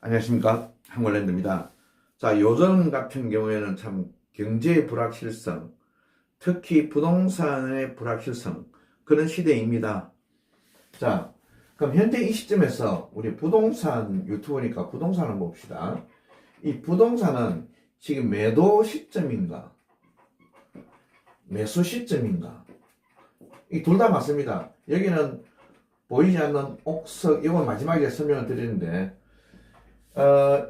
안녕하십니까, 한골랜드입니다. 자, 요즘 같은 경우에는 참 경제의 불확실성, 특히 부동산의 불확실성, 그런 시대입니다. 자, 그럼 현재 이 시점에서 우리 부동산 유튜브니까 부동산을 봅시다. 이 부동산은 지금 매도 시점인가 매수 시점인가, 이 둘 다 맞습니다. 여기는 보이지 않는 옥석, 이건 마지막에 설명을 드리는데,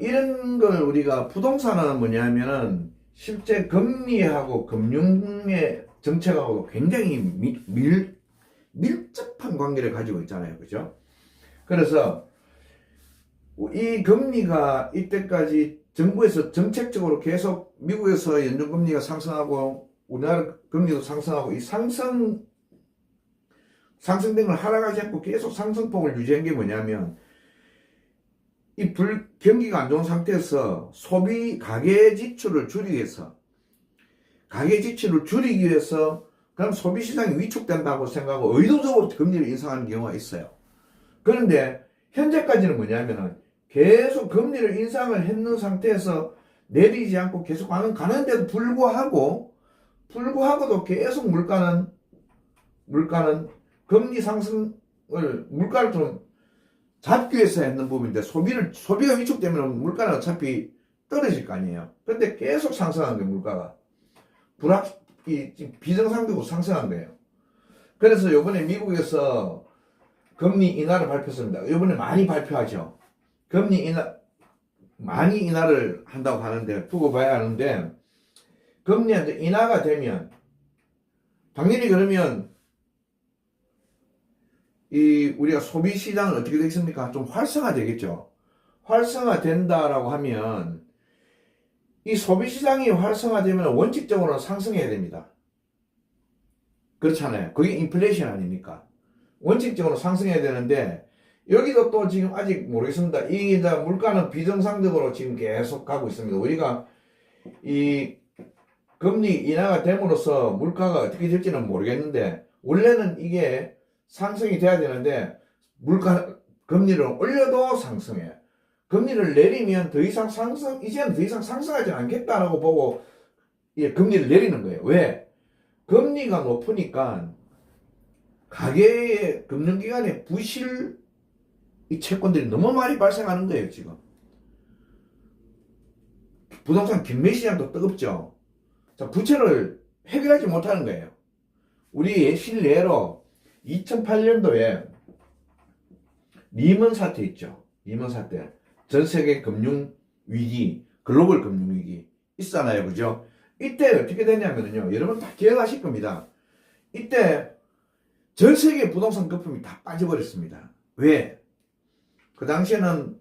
이런 걸 우리가 부동산은 뭐냐면은 실제 금리하고 금융의 정책하고 굉장히 밀접한 관계를 가지고 있잖아요. 그죠? 그래서 이 금리가 이때까지 정부에서 정책적으로 계속 미국에서 연준금리가 상승하고 우리나라 금리도 상승하고 이 상승된 걸 하락하지 않고 계속 상승폭을 유지한 게 뭐냐면, 경기가 안 좋은 상태에서 가계 지출을 줄이기 위해서 그럼 소비 시장이 위축된다고 생각하고 의도적으로 금리를 인상하는 경우가 있어요. 그런데 현재까지는 뭐냐면은 계속 금리를 인상을 했는 상태에서 내리지 않고 계속 가는데도 불구하고도 계속 물가는 금리 상승을 물가를 좀 잡기 위해서 했는 부분인데, 소비가 위축되면 물가는 어차피 떨어질 거 아니에요. 근데 계속 상승한 거예요. 물가가 비정상적으로 상승한 거예요. 그래서 요번에 미국에서 금리 인하를 발표했습니다. 요번에 많이 발표하죠. 많이 인하를 한다고 하는데, 두고 봐야 하는데, 금리 인하가 되면 당연히 그러면 우리가 소비 시장은 어떻게 되겠습니까? 좀 활성화 되겠죠. 활성화 된다라고 하면 이 소비 시장이 활성화되면 원칙적으로는 상승해야 됩니다. 그렇잖아요. 그게 인플레이션 아닙니까? 원칙적으로 상승해야 되는데, 여기도 또 지금 아직 모르겠습니다. 물가는 비정상적으로 지금 계속 가고 있습니다. 우리가 이 금리 인하가 됨으로써 물가가 어떻게 될지는 모르겠는데, 원래는 이게 상승이 돼야 되는데 금리를 올려도 상승해. 금리를 내리면 이제는 더 이상 상승하지 않겠다라고 보고 금리를 내리는 거예요. 왜? 금리가 높으니까 가계의 금융기관의 부실 이 채권들이 너무 많이 발생하는 거예요. 지금 부동산 김매 시장도 뜨겁죠. 자, 부채를 해결하지 못하는 거예요. 우리 실례로 2008년도에 리먼 사태 있죠. 리먼 사태. 전 세계 금융 위기, 글로벌 금융 위기 있잖아요. 그죠? 이때 어떻게 됐냐면요. 여러분 다 기억하실 겁니다. 이때 전 세계 부동산 거품이 다 빠져버렸습니다. 왜? 그 당시에는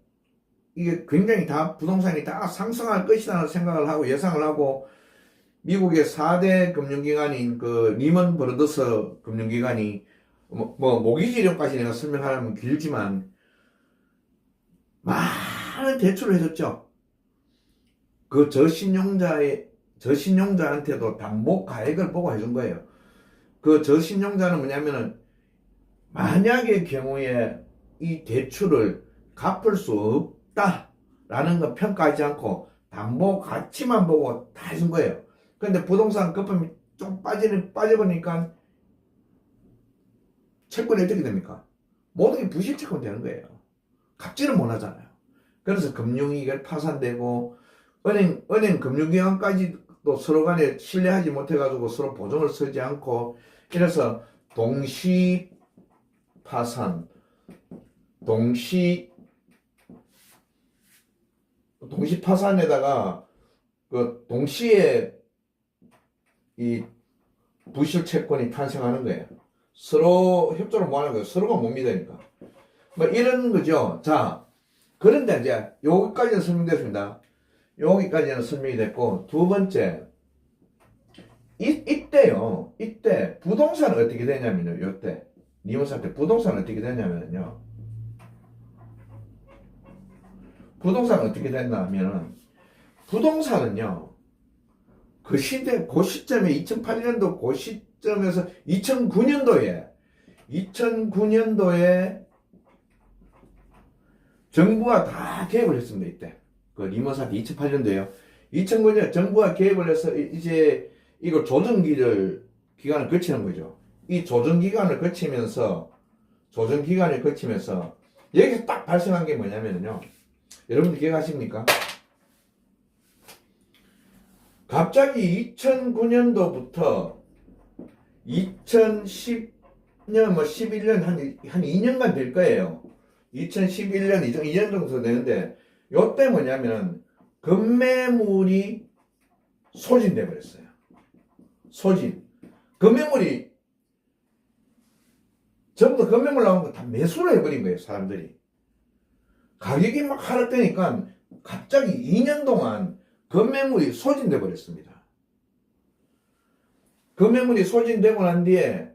이게 굉장히 부동산이 다 상승할 것이라는 생각을 하고 예상을 하고, 미국의 4대 금융기관인 리먼 브러더스 금융기관이 모기지령까지 내가 설명하려면 길지만 많은 대출을 해줬죠. 그 저신용자한테도 담보 가액을 보고 해준 거예요. 그 저신용자는 뭐냐면은 만약의 경우에 이 대출을 갚을 수 없다라는 거 평가하지 않고 담보 가치만 보고 다 해준 거예요. 그런데 부동산 거품이 좀 빠져보니까 채권이 어떻게 됩니까? 모든 게 부실 채권 되는 거예요. 갚지는 못하잖아요. 그래서 금융위기가 파산되고, 은행 금융기관까지도 서로 간에 신뢰하지 못해가지고 서로 보증을 서지 않고, 이래서 동시 파산에다가 동시에 이 부실 채권이 탄생하는 거예요. 서로 협조를 못 하는 거예요. 서로가 못 믿으니까. 이런 거죠. 자, 그런데 이제 여기까지는 설명됐습니다. 여기까지는 설명이 됐고, 두 번째, 이때 부동산은 어떻게 되냐면요. 이때 리먼 사태 부동산은 어떻게 되냐면요. 부동산은 어떻게 됐냐면은, 부동산은요, 그 시점에 2008년도 그 시점에서 2009년도에 정부가 다 개입을 했습니다. 이때 그 리먼 사태 2008년도에요. 2009년 정부가 개입을 해서 이제 이걸 기간을 거치는 거죠. 이 조정기간을 거치면서 여기서 딱 발생한 게 뭐냐면요. 여러분들 기억하십니까? 갑자기 2009년도부터 2010년 11년 한 2년간 될 거예요. 2011년 2년 정도 되는데 요때 뭐냐면 급매물이 소진돼 버렸어요. 급매물이 전부 다 급매물 나온 거 다 매수를 해버린 거예요. 사람들이 가격이 막 하락되니까 갑자기 2년 동안 급매물이 소진돼 버렸습니다. 급매물이 소진되고 난 뒤에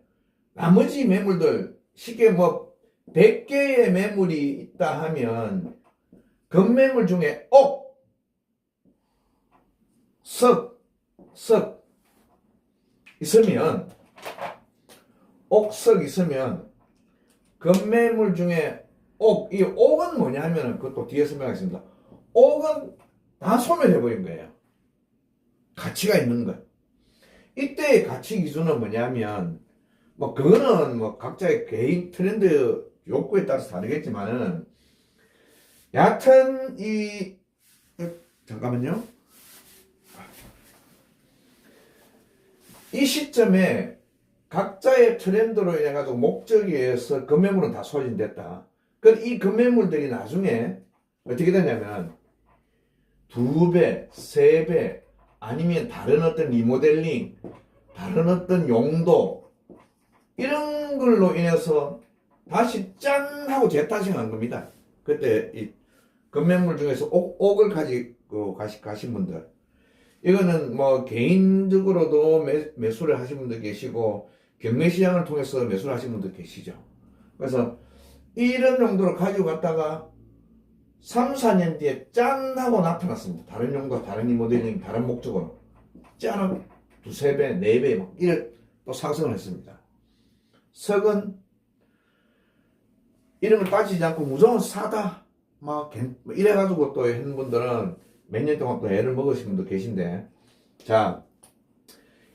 나머지 매물들 쉽게 100개의 매물이 있다 하면 급매물 중에 석 있으면 석 있으면 급매물 중에 이 옥은 뭐냐 하면은 그것도 뒤에 설명하겠습니다. 옥은 다 소멸해버린 거예요. 가치가 있는 거. 이때의 가치 기준은 뭐냐면 그거는 각자의 개인 트렌드 욕구에 따라서 다르겠지만은 여하튼 잠깐만요. 이 시점에 각자의 트렌드로 인해 가지고 목적에 의해서 급매물은 다 소진됐다. 그럼 이 급매물들이 나중에 어떻게 되냐면 2배, 3배 아니면 다른 어떤 리모델링, 다른 어떤 용도 이런 걸로 인해서 다시 짠 하고 재타싱한 겁니다. 그때 이 급매물 중에서 옥을 가지고 가신 분들, 이거는 개인적으로도 매수를 하신 분들 계시고 경매시장을 통해서 매수를 하신 분들 계시죠. 그래서 이런 정도로 가지고 갔다가 3, 4년 뒤에 짠 하고 나타났습니다. 다른 용도, 다른 리모델링, 다른 목적으로 짠 2, 3배, 4배 이래 또 상승을 했습니다. 석은 이런 걸 따지지 않고 무조건 사다 이래가지고 또 했는 분들은 몇 년 동안 또 애를 먹으신 분도 계신데, 자,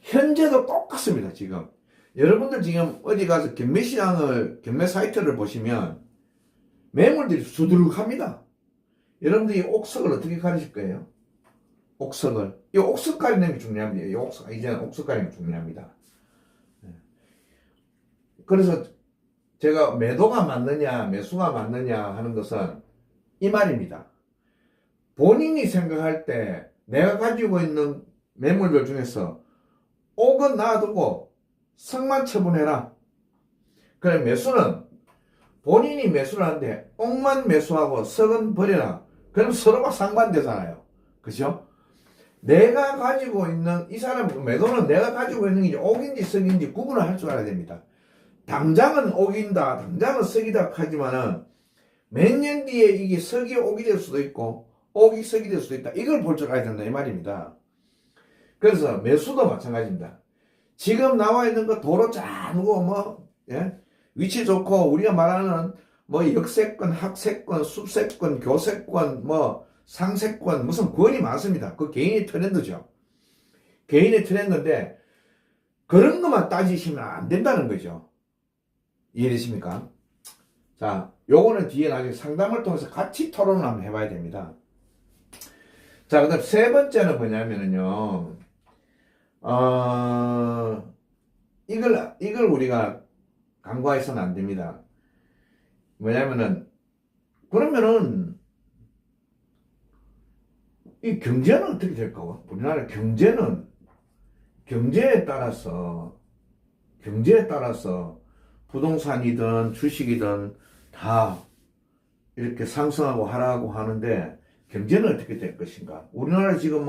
현재도 똑같습니다. 지금 여러분들 지금 어디 가서 경매 사이트를 보시면 매물들이 수두룩합니다. 여러분들이 옥석을 어떻게 가르칠 거예요? 옥석을. 이 옥석 가리는 게 중요합니다. 이제는 옥석 가리는 게 중요합니다. 그래서 제가 매도가 맞느냐, 매수가 맞느냐 하는 것은 이 말입니다. 본인이 생각할 때 내가 가지고 있는 매물들 중에서 옥은 놔두고 석만 처분해라. 그래, 매수는 본인이 매수를 하는데 옥만 매수하고 석은 버려라. 그럼 서로가 상반되잖아요. 그죠? 내가 가지고 있는 이 사람 매도는 내가 가지고 있는 게 옥인지 석인지 구분을 할 줄 알아야 됩니다. 당장은 옥인다, 당장은 석이다 하지만은 몇 년 뒤에 이게 석이 옥이 될 수도 있고 옥이 석이 될 수도 있다. 이걸 볼 줄 알아야 된다 이 말입니다. 그래서 매수도 마찬가지입니다. 지금 나와 있는 거 도로 짜고 위치 좋고 우리가 말하는 역세권, 학세권, 숲세권, 교세권, 상세권 무슨 권이 많습니다. 그 개인의 트렌드죠. 개인의 트렌드인데 그런 것만 따지시면 안 된다는 거죠. 이해되십니까? 자, 요거는 뒤에 나중에 상담을 통해서 같이 토론을 한번 해봐야 됩니다. 자, 그 다음 세 번째는 뭐냐면요. 이걸 우리가 간과해서는 안 됩니다. 뭐냐면은, 그러면은, 이 경제는 어떻게 될까? 우리나라 경제는, 경제에 따라서 부동산이든 주식이든 다 이렇게 상승하고 하락하고 하는데, 경제는 어떻게 될 것인가? 우리나라 지금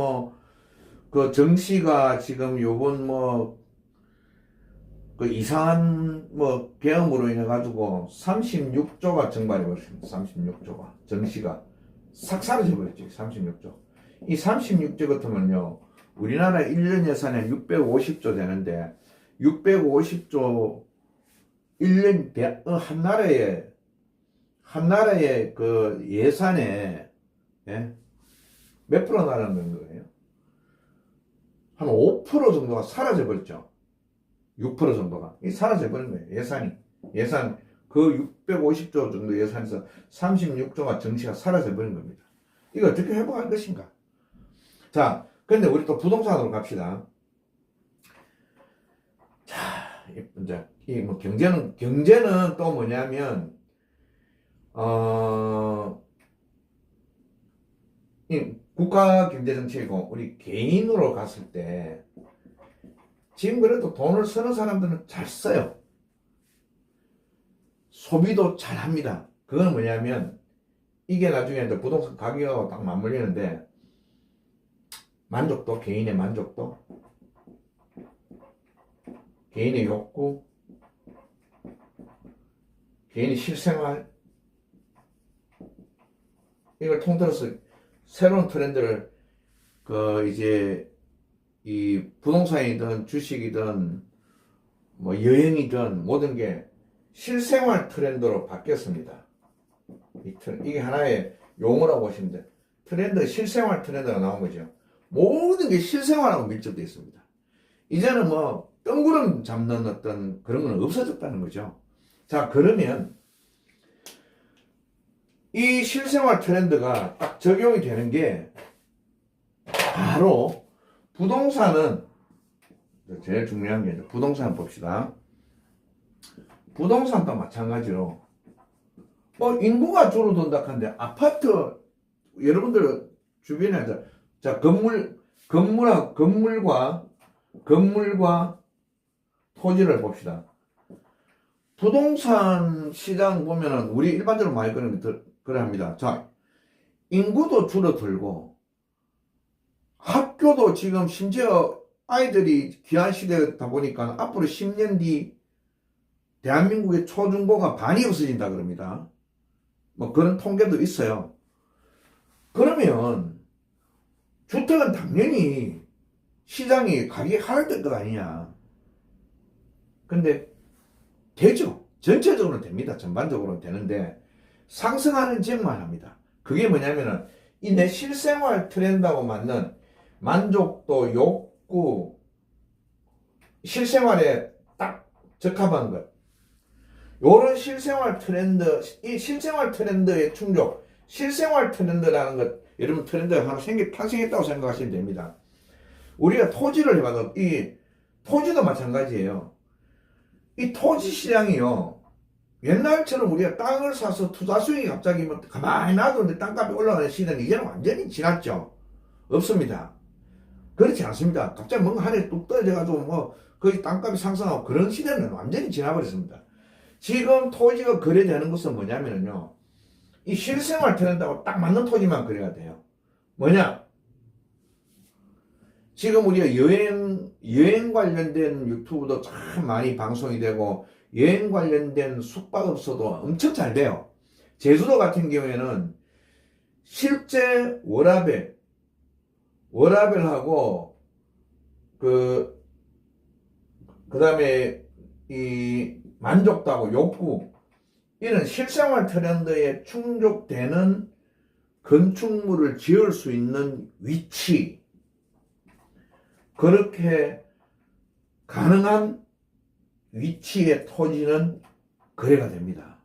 그 정시가 지금 요번 그 이상한 계엄으로 인해 가지고 36조가 증발해 버렸습니다. 36조가 정시가 싹 사라져 버렸죠. 36조. 이 36조 같으면요, 우리나라 1년 예산에 650조 되는데 650조 1년 한 나라에 한 나라의 그 예산에, 예? 몇 프로 나라는 거예요? 한 5% 정도가 사라져 버렸죠. 6% 정도가 사라져 버린 거예요. 예산 그 650조 정도 예산에서 36조가 정시가 사라져 버린 겁니다. 이거 어떻게 회복할 것인가? 자, 근데 우리 또 부동산으로 갑시다. 자, 이제 이 뭐 경제는 또 뭐냐면 이 국가 경제 정책이고 우리 개인으로 갔을 때 지금 그래도 돈을 쓰는 사람들은 잘 써요. 소비도 잘 합니다. 그건 뭐냐면 이게 나중에 이제 부동산 가격하고 딱 맞물리는데 만족도, 개인의 만족도, 개인의 욕구, 개인의 실생활, 이걸 통틀어서 새로운 트렌드를 이제 이 부동산이든 주식이든 뭐 여행이든 모든 게 실생활 트렌드로 바뀌었습니다. 이게 하나의 용어라고 보시면 돼요. 실생활 트렌드가 나온 거죠. 모든 게 실생활하고 밀접되어 있습니다. 이제는 뭐 뜬구름 잡는 어떤 그런 건 없어졌다는 거죠. 자, 그러면 이 실생활 트렌드가 딱 적용이 되는 게 바로 부동산은 제일 중요한 게 부동산 봅시다. 부동산도 마찬가지로 인구가 줄어든다 하는데 아파트 여러분들 주변에 자 건물과 토지를 봅시다. 부동산 시장 보면은 우리 일반적으로 많이 그래 합니다. 자, 인구도 줄어들고 학교도 지금 심지어 아이들이 귀한 시대다 보니까 앞으로 10년 뒤 대한민국의 초중고가 반이 없어진다 그럽니다. 뭐 그런 통계도 있어요. 그러면 주택은 당연히 시장이 가격이 하락될 것 아니냐. 근데 되죠. 전체적으로는 됩니다. 전반적으로는 되는데 상승하는 지역만 합니다. 그게 뭐냐면은 이 내 실생활 트렌드하고 맞는 만족도, 욕구, 실생활에 딱 적합한 것. 요런 실생활 트렌드, 이 실생활 트렌드의 충족, 실생활 트렌드라는 것, 여러분 트렌드가 하나 탄생했다고 생각하시면 됩니다. 우리가 토지를 해봐도 이 토지도 마찬가지예요. 이 토지 시장이요. 옛날처럼 우리가 땅을 사서 투자 수익이 갑자기 뭐 가만히 놔두는데 땅값이 올라가는 시대는 이제는 완전히 지났죠. 없습니다. 그렇지 않습니다. 갑자기 뭔가 하늘에 뚝 떨어져가지고 뭐 거의 땅값이 상승하고 그런 시대는 완전히 지나버렸습니다. 지금 토지가 거래되는 것은 뭐냐면요. 이 실생활 트렌드하고 딱 맞는 토지만 거래가 돼요. 뭐냐? 지금 우리가 여행 관련된 유튜브도 참 많이 방송이 되고, 여행 관련된 숙박업소도 엄청 잘 돼요. 제주도 같은 경우에는 실제 워라벨하고, 그 다음에 이 만족도하고 욕구, 이런 실생활 트렌드에 충족되는 건축물을 지을 수 있는 위치, 그렇게 가능한 위치의 토지는 거래가 됩니다.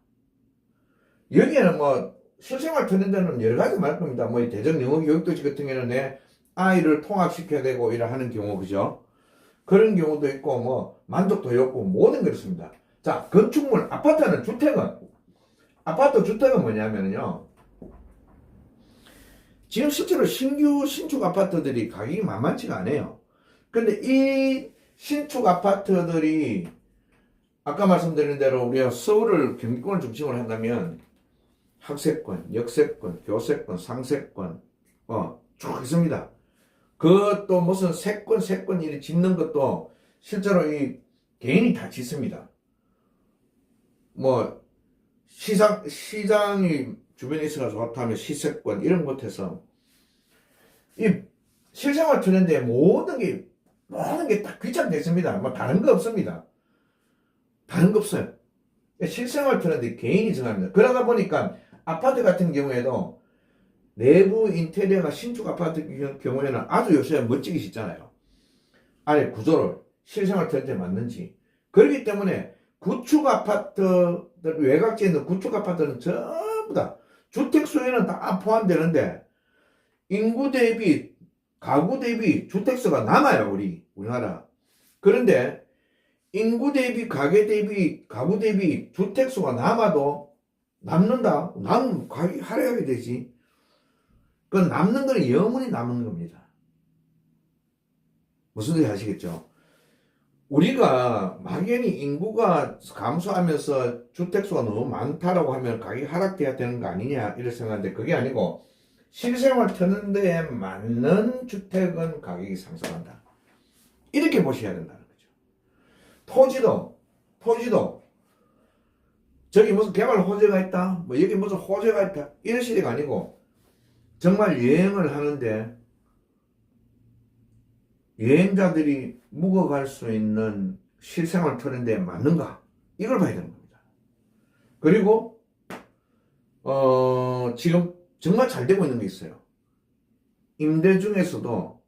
여기에는 뭐 실생활 트렌드는 여러 가지 말할 겁니다. 뭐 대전 영어교육도시 같은 경우는 내 아이를 통합시켜야 되고 이래 하는 경우, 그죠? 그런 경우도 있고 뭐 만족도 욕구 모든 그렇습니다. 자, 건축물, 아파트 주택은 뭐냐면요. 지금 실제로 신축 아파트들이 가격이 만만치가 않아요. 근데 이 신축 아파트들이 아까 말씀드린 대로 우리가 서울을 경기권을 중심으로 한다면 학세권, 역세권, 교세권, 상세권 쭉 있습니다. 그것도 무슨 세권 이렇게 짓는 것도 실제로 이 개인이 다 짓습니다. 뭐 시장이 주변에 있어서 좋다면 시세권 이런 것에서 이 실생활 트렌드에 모든 게 딱 귀착됐습니다. 뭐 다른 거 없습니다. 다른 거 없어요. 실생활 트렌드 개인이 정합니다. 그러다 보니까 아파트 같은 경우에도 내부 인테리어가 신축 아파트 경우에는 아주 요새 멋지게 짓잖아요. 안에 구조를 실생활 트렌드에 맞는지. 그렇기 때문에 구축 아파트, 외곽지에 있는 구축 아파트는 전부 다 주택 수요는 다 포함되는데 인구 대비, 가구 대비 주택수가 남아요, 우리나라. 그런데 인구 대비, 가계 대비, 가구 대비 주택수가 남아도 남는다? 남으면 가격이 하락하게 되지. 그 남는 거는 영원히 남는 겁니다. 무슨 소리 아시겠죠? 우리가 막연히 인구가 감소하면서 주택수가 너무 많다라고 하면 가격이 하락돼야 되는 거 아니냐 이렇게 생각하는데 그게 아니고 실생활 트렌드에 맞는 주택은 가격이 상승한다. 이렇게 보셔야 된다는 거죠. 토지도 저기 무슨 개발 호재가 있다, 뭐 여기 무슨 호재가 있다 이런 시대가 아니고 정말 여행을 하는데 여행자들이 묵어갈 수 있는 실생활 트렌드에 맞는가 이걸 봐야 되는 겁니다. 그리고 지금 정말 잘 되고 있는 게 있어요. 임대 중에서도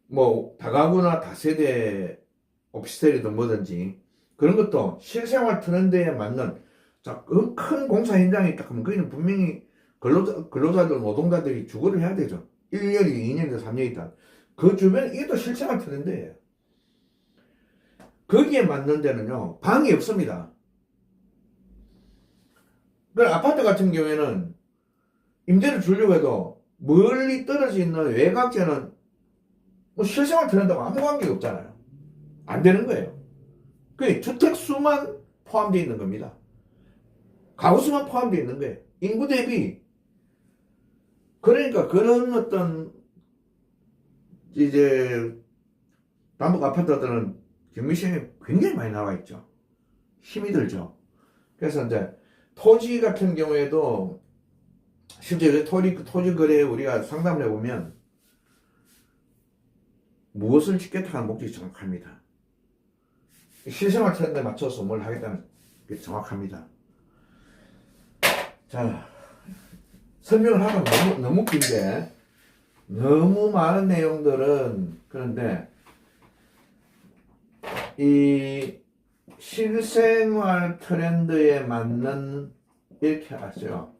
뭐 다가구나 다세대 오피스텔이든 뭐든지 그런 것도 실생활 트렌드에 맞는 큰 공사 현장이 딱 하면 거기는 분명히 근로자들, 노동자들이 주거를 해야 되죠. 1년이 2년이 3년이다. 그 주변에 이게 또 실생활 트렌드예요. 거기에 맞는 데는요, 방이 없습니다. 그 아파트 같은 경우에는 임대를 주려고 해도 멀리 떨어져 있는 외곽지는 뭐 실생활 트렌드하고 아무 관계가 없잖아요. 안 되는 거예요. 그 주택수만 포함되어 있는 겁니다. 가구수만 포함되어 있는 거예요. 인구 대비. 그러니까 그런 어떤 이제 남북 아파트들은 경매시장에 굉장히 많이 나와 있죠. 힘이 들죠. 그래서 이제 토지 같은 경우에도 실제 토지 거래에 우리가 상담을 해보면 무엇을 짓겠다 하는 목적이 정확합니다. 실생활 트렌드에 맞춰서 뭘 하겠다는 게 정확합니다. 자, 설명을 하면 너무 긴데 너무 많은 내용들은 그런데 이 실생활 트렌드에 맞는 이렇게 하죠.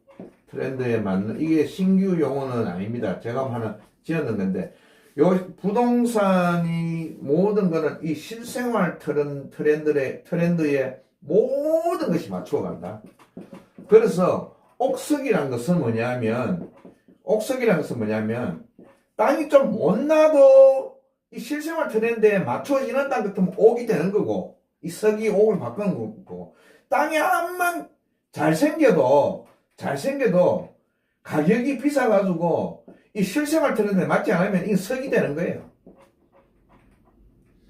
트렌드에 맞는 이게 신규 용어는 아닙니다. 제가 하나 지었는 건데 요 부동산이 모든 거는 이 실생활 트렌드에 모든 것이 맞추어 간다. 그래서 옥석이란 것은 뭐냐면 땅이 좀 못나도 이 실생활 트렌드에 맞춰지는 땅 같으면 옥이 되는 거고 이 석이 옥을 바꾸는 거고 땅이 암만 잘생겨도 가격이 비싸가지고 이 실생활 트렌드에 맞지 않으면 이 석이 되는 거예요.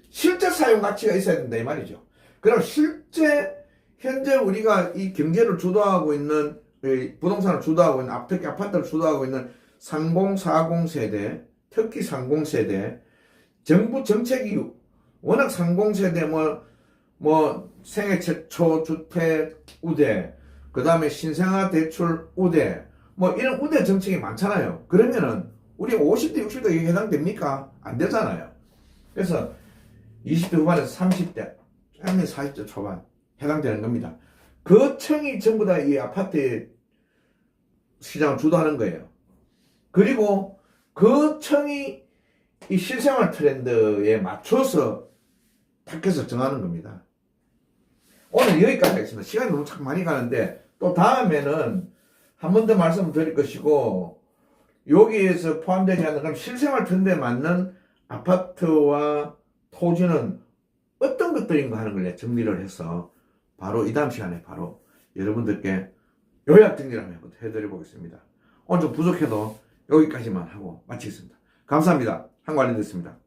실제 사용 가치가 있어야 된다 이 말이죠. 그럼 실제 현재 우리가 이 경제를 주도하고 있는 부동산을 주도하고 있는 특히 아파트를 주도하고 있는 30, 40 세대, 특히 30 세대 정부 정책이 워낙 30 세대 뭐 생애 최초 주택 우대, 그 다음에 신생아 대출 우대, 뭐 이런 우대 정책이 많잖아요. 그러면은 우리 50대, 60대 이게 해당됩니까? 안 되잖아요. 그래서 20대 후반에서 30대, 아니면 40대 초반 해당되는 겁니다. 그 층이 전부 다 이 아파트 시장을 주도하는 거예요. 그리고 그 층이 이 실생활 트렌드에 맞춰서 택해서 정하는 겁니다. 오늘 여기까지 하겠습니다. 시간이 너무 참 많이 가는데 또 다음에는 한 번 더 말씀을 드릴 것이고 여기에서 포함되지 않는 그럼 실생활 트렌드에 맞는 아파트와 토지는 어떤 것들인가 하는 걸 정리를 해서 바로 이 다음 시간에 바로 여러분들께 요약 정리를 한번 해드려 보겠습니다. 오늘 좀 부족해도 여기까지만 하고 마치겠습니다. 감사합니다. 한관련됐습니다.